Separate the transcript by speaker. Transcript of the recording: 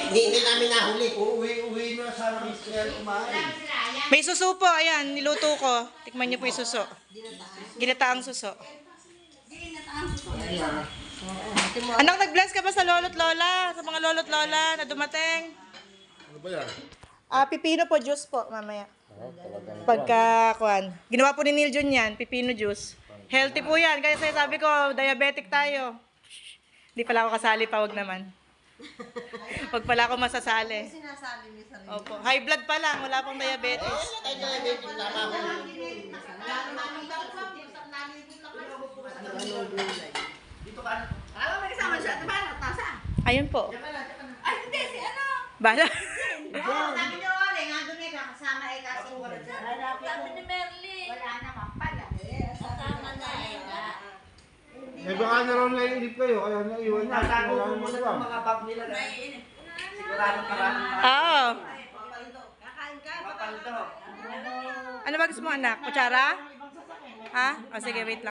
Speaker 1: Hindi namin nahuli.
Speaker 2: Uwi na sana kaya kumain.
Speaker 3: May suso po, ayan, niluto ko. Tikman niyo po yung suso. Ginataang suso. Anak, nag-bless ka ba sa lolo't lola? Sa mga lolo't lola na dumating?
Speaker 2: Ano ba yan?
Speaker 3: Pipino po, juice po, mamaya.
Speaker 2: Talagang
Speaker 3: Kuan. Ginawa po ni Neil Jun yan, pipino juice. Healthy po yan, kaya sabi ko, diabetic tayo. Hindi pala ako kasali pa, wag naman. Wag pala ako masasali.
Speaker 4: Sinasali niyo sarili.
Speaker 3: Opo. High blood pa lang, wala pong diabetes.
Speaker 1: Tayo na yung tama ko.
Speaker 4: Alam mo, kasama siya. Diba, natasa?
Speaker 3: Ayun po.
Speaker 4: Ay, hindi, si ano?
Speaker 3: Bala.
Speaker 4: Oo, sabi niyo, Ole, nga doon eh, kasama eh, kasi sabi ni Merly. Wala naman pala. Kasama na eh.
Speaker 2: May baka na raw naiinip kayo, kaya naiwan na.
Speaker 5: Natago mo muna ng mga bag nila. Siguradong maraming
Speaker 3: Oo.
Speaker 4: Kakain ka?
Speaker 5: mapaldo.
Speaker 3: Ano ba gusto mo, anak? Kutsara? Ha? O sige, wait lang.